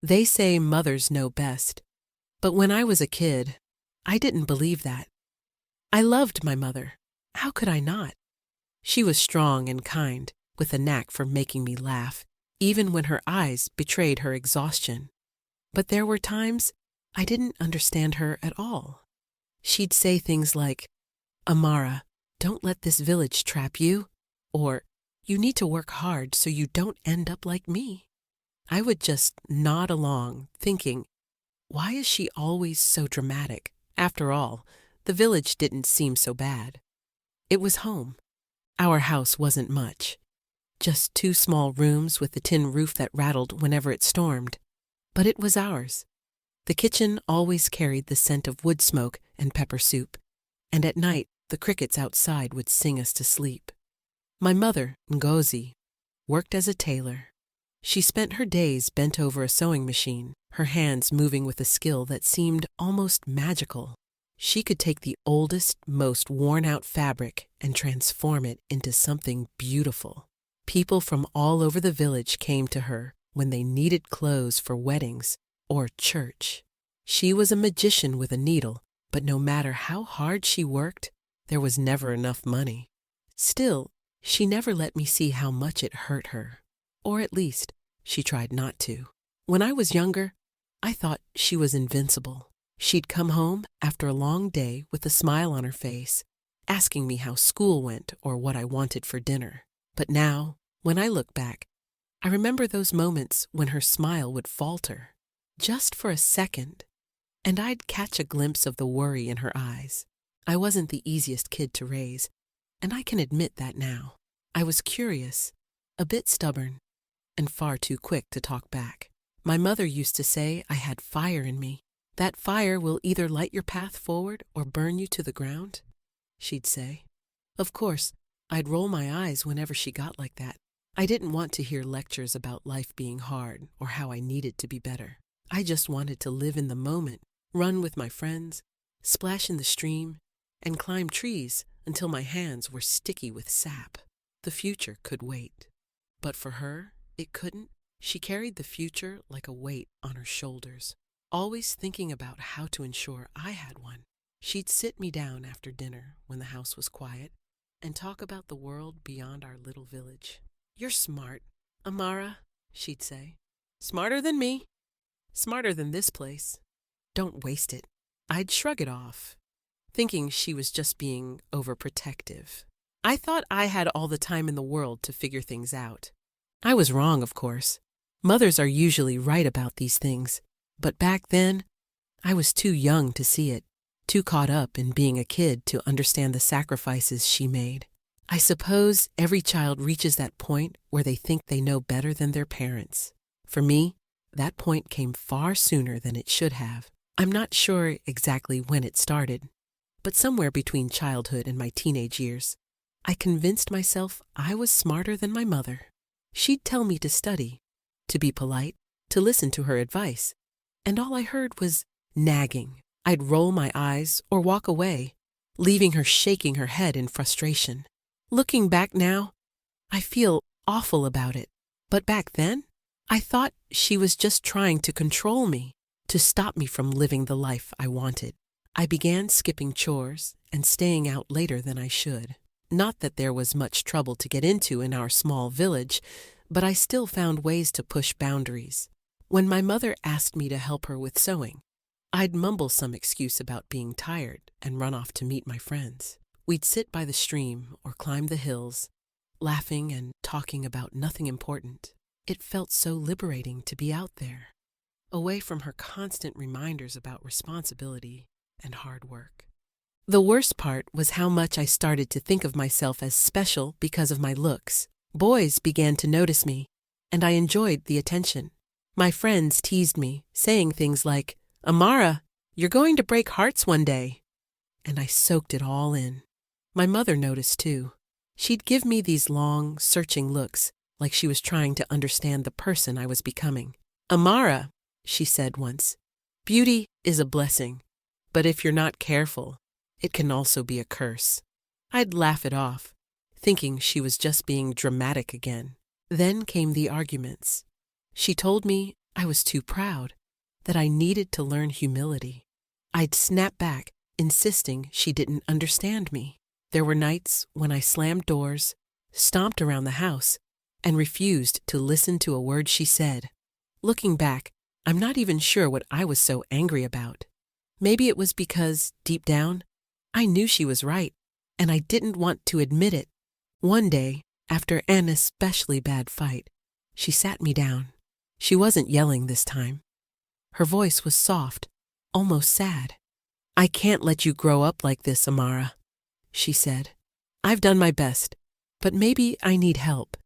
They say mothers know best, but when I was a kid, I didn't believe that. I loved my mother. How could I not? She was strong and kind, with a knack for making me laugh, even when her eyes betrayed her exhaustion. But there were times I didn't understand her at all. She'd say things like, "Amara, don't let this village trap you," or "You need to work hard so you don't end up like me." I would just nod along, thinking, why is she always so dramatic? After all, the village didn't seem so bad. It was home. Our house wasn't much. Just 2 small rooms with a tin roof that rattled whenever it stormed. But it was ours. The kitchen always carried the scent of wood smoke and pepper soup, and at night the crickets outside would sing us to sleep. My mother, Ngozi, worked as a tailor. She spent her days bent over a sewing machine, her hands moving with a skill that seemed almost magical. She could take the oldest, most worn-out fabric and transform it into something beautiful. People from all over the village came to her when they needed clothes for weddings or church. She was a magician with a needle, but no matter how hard she worked, there was never enough money. Still, she never let me see how much it hurt her. Or at least, she tried not to. When I was younger, I thought she was invincible. She'd come home after a long day with a smile on her face, asking me how school went or what I wanted for dinner. But now, when I look back, I remember those moments when her smile would falter, just for a second, and I'd catch a glimpse of the worry in her eyes. I wasn't the easiest kid to raise, and I can admit that now. I was curious, a bit stubborn, and far too quick to talk back. My mother used to say I had fire in me. That fire will either light your path forward or burn you to the ground, she'd say. Of course, I'd roll my eyes whenever she got like that. I didn't want to hear lectures about life being hard or how I needed to be better. I just wanted to live in the moment, run with my friends, splash in the stream, and climb trees until my hands were sticky with sap. The future could wait. But for her, it couldn't. She carried the future like a weight on her shoulders, always thinking about how to ensure I had one. She'd sit me down after dinner when the house was quiet and talk about the world beyond our little village. "You're smart, Amara," she'd say. "Smarter than me. Smarter than this place. Don't waste it." I'd shrug it off, thinking she was just being overprotective. I thought I had all the time in the world to figure things out. I was wrong, of course. Mothers are usually right about these things. But back then, I was too young to see it, too caught up in being a kid to understand the sacrifices she made. I suppose every child reaches that point where they think they know better than their parents. For me, that point came far sooner than it should have. I'm not sure exactly when it started, but somewhere between childhood and my teenage years, I convinced myself I was smarter than my mother. She'd tell me to study, to be polite, to listen to her advice, and all I heard was nagging. I'd roll my eyes or walk away, leaving her shaking her head in frustration. Looking back now, I feel awful about it. But back then, I thought she was just trying to control me, to stop me from living the life I wanted. I began skipping chores and staying out later than I should. Not that there was much trouble to get into in our small village, but I still found ways to push boundaries. When my mother asked me to help her with sewing, I'd mumble some excuse about being tired and run off to meet my friends. We'd sit by the stream or climb the hills, laughing and talking about nothing important. It felt so liberating to be out there, away from her constant reminders about responsibility and hard work. The worst part was how much I started to think of myself as special because of my looks. Boys began to notice me, and I enjoyed the attention. My friends teased me, saying things like, "Amara, you're going to break hearts one day." And I soaked it all in. My mother noticed too. She'd give me these long, searching looks, like she was trying to understand the person I was becoming. "Amara," she said once, "beauty is a blessing, but if you're not careful, it can also be a curse." I'd laugh it off, thinking she was just being dramatic again. Then came the arguments. She told me I was too proud, that I needed to learn humility. I'd snap back, insisting she didn't understand me. There were nights when I slammed doors, stomped around the house, and refused to listen to a word she said. Looking back, I'm not even sure what I was so angry about. Maybe it was because, deep down, I knew she was right, and I didn't want to admit it. One day, after an especially bad fight, she sat me down. She wasn't yelling this time. Her voice was soft, almost sad. "I can't let you grow up like this, Amara," she said. "I've done my best, but maybe I need help."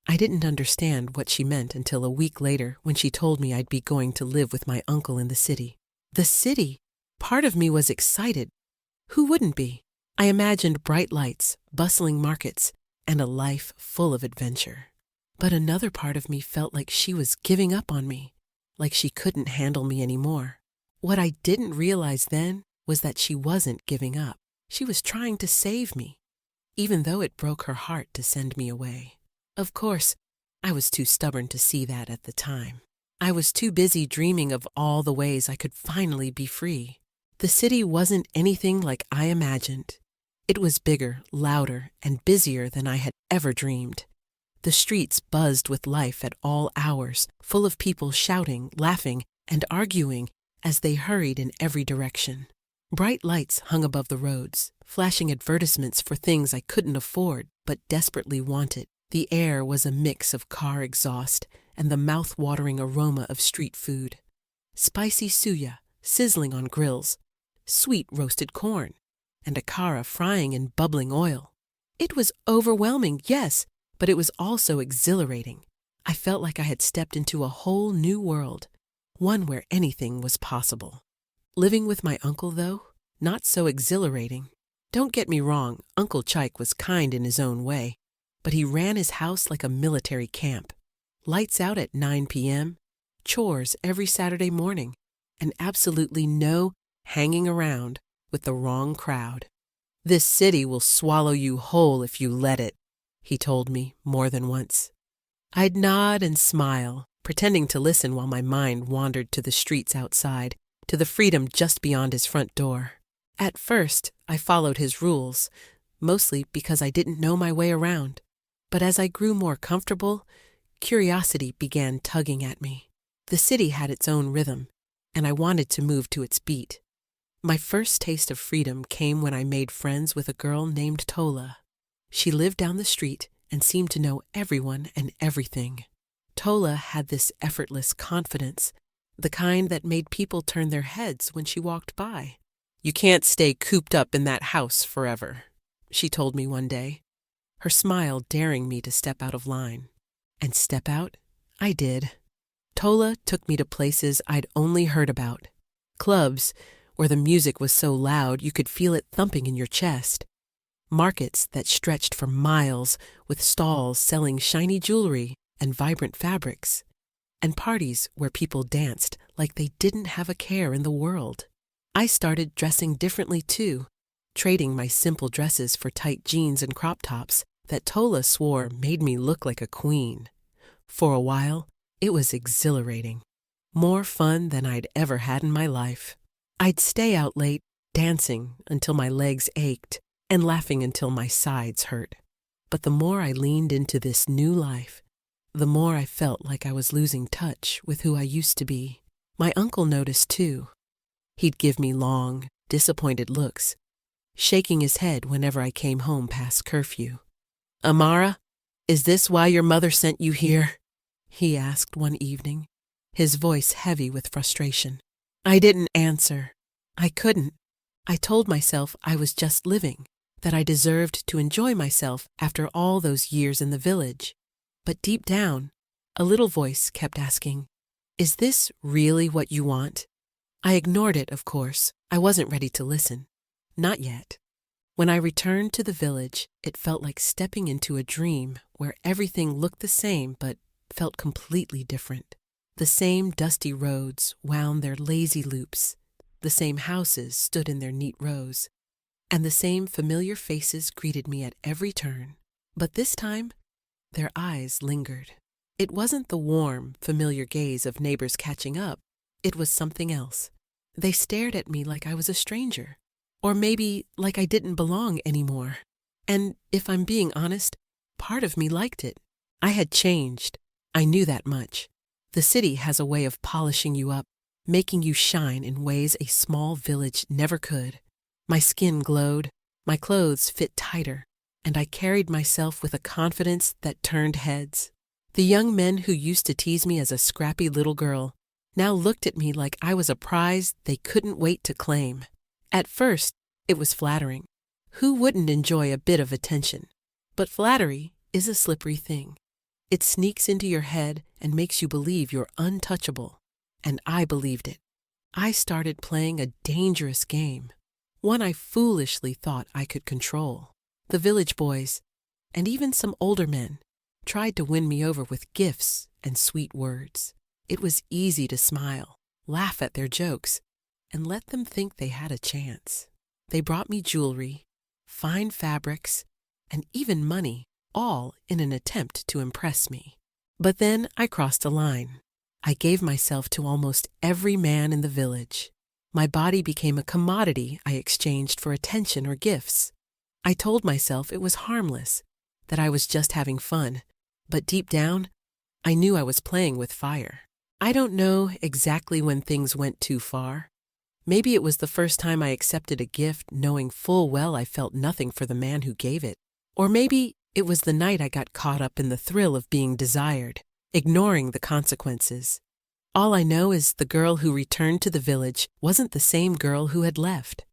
I didn't understand what she meant until a week later when she told me I'd be going to live with my uncle in the city. The city! Part of me was excited. Who wouldn't be? I imagined bright lights, bustling markets, and a life full of adventure. But another part of me felt like she was giving up on me, like she couldn't handle me anymore. What I didn't realize then was that she wasn't giving up. She was trying to save me, even though it broke her heart to send me away. Of course, I was too stubborn to see that at the time. I was too busy dreaming of all the ways I could finally be free. The city wasn't anything like I imagined. It was bigger, louder, and busier than I had ever dreamed. The streets buzzed with life at all hours, full of people shouting, laughing, and arguing as they hurried in every direction. Bright lights hung above the roads, flashing advertisements for things I couldn't afford but desperately wanted. The air was a mix of car exhaust and the mouth-watering aroma of street food. Spicy suya sizzling on grills, sweet roasted corn, and AKALA frying in bubbling oil. It was overwhelming, yes, but it was also exhilarating. I felt like I had stepped into a whole new world, one where anything was possible. Living with my uncle, though, not so exhilarating. Don't get me wrong, Uncle Chike was kind in his own way, but he ran his house like a military camp. Lights out at 9 p.m., chores every Saturday morning, and absolutely no hanging around with the wrong crowd. "This city will swallow you whole if you let it," he told me more than once. I'd nod and smile, pretending to listen while my mind wandered to the streets outside, to the freedom just beyond his front door. At first, I followed his rules, mostly because I didn't know my way around. But as I grew more comfortable, curiosity began tugging at me. The city had its own rhythm, and I wanted to move to its beat. My first taste of freedom came when I made friends with a girl named Tola. She lived down the street and seemed to know everyone and everything. Tola had this effortless confidence, the kind that made people turn their heads when she walked by. "You can't stay cooped up in that house forever," she told me one day, her smile daring me to step out of line. And step out, I did. Tola took me to places I'd only heard about. Clubs where the music was so loud you could feel it thumping in your chest. Markets that stretched for miles with stalls selling shiny jewelry and vibrant fabrics. And parties where people danced like they didn't have a care in the world. I started dressing differently too, trading my simple dresses for tight jeans and crop tops that Tola swore made me look like a queen. For a while, it was exhilarating. More fun than I'd ever had in my life. I'd stay out late, dancing until my legs ached and laughing until my sides hurt. But the more I leaned into this new life, the more I felt like I was losing touch with who I used to be. My uncle noticed too. He'd give me long, disappointed looks, shaking his head whenever I came home past curfew. "Amara, is this why your mother sent you here?" he asked one evening, his voice heavy with frustration. I didn't answer. I couldn't. I told myself I was just living, that I deserved to enjoy myself after all those years in the village. But deep down, a little voice kept asking, "Is this really what you want?" I ignored it, of course. I wasn't ready to listen. Not yet. When I returned to the village, it felt like stepping into a dream where everything looked the same but felt completely different. The same dusty roads wound their lazy loops, the same houses stood in their neat rows, and the same familiar faces greeted me at every turn. But this time, their eyes lingered. It wasn't the warm, familiar gaze of neighbors catching up. It was something else. They stared at me like I was a stranger, or maybe like I didn't belong anymore. And if I'm being honest, part of me liked it. I had changed. I knew that much. The city has a way of polishing you up, making you shine in ways a small village never could. My skin glowed, my clothes fit tighter, and I carried myself with a confidence that turned heads. The young men who used to tease me as a scrappy little girl now looked at me like I was a prize they couldn't wait to claim. At first, it was flattering. Who wouldn't enjoy a bit of attention? But flattery is a slippery thing. It sneaks into your head and makes you believe you're untouchable. And I believed it. I started playing a dangerous game, one I foolishly thought I could control. The village boys, and even some older men, tried to win me over with gifts and sweet words. It was easy to smile, laugh at their jokes, and let them think they had a chance. They brought me jewelry, fine fabrics, and even money, all in an attempt to impress me. But then I crossed a line. I gave myself to almost every man in the village. My body became a commodity I exchanged for attention or gifts. I told myself it was harmless, that I was just having fun, but deep down, I knew I was playing with fire. I don't know exactly when things went too far. Maybe it was the first time I accepted a gift knowing full well I felt nothing for the man who gave it. Or maybe it was the night I got caught up in the thrill of being desired, ignoring the consequences. All I know is the girl who returned to the village wasn't the same girl who had left,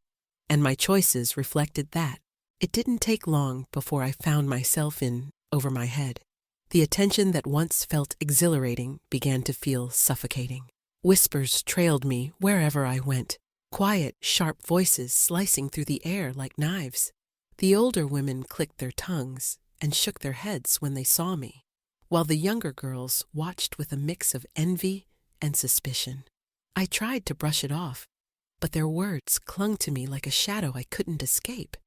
and my choices reflected that. It didn't take long before I found myself in over my head. The attention that once felt exhilarating began to feel suffocating. Whispers trailed me wherever I went, quiet, sharp voices slicing through the air like knives. The older women clicked their tongues and shook their heads when they saw me, while the younger girls watched with a mix of envy and suspicion. I tried to brush it off, but their words clung to me like a shadow I couldn't escape.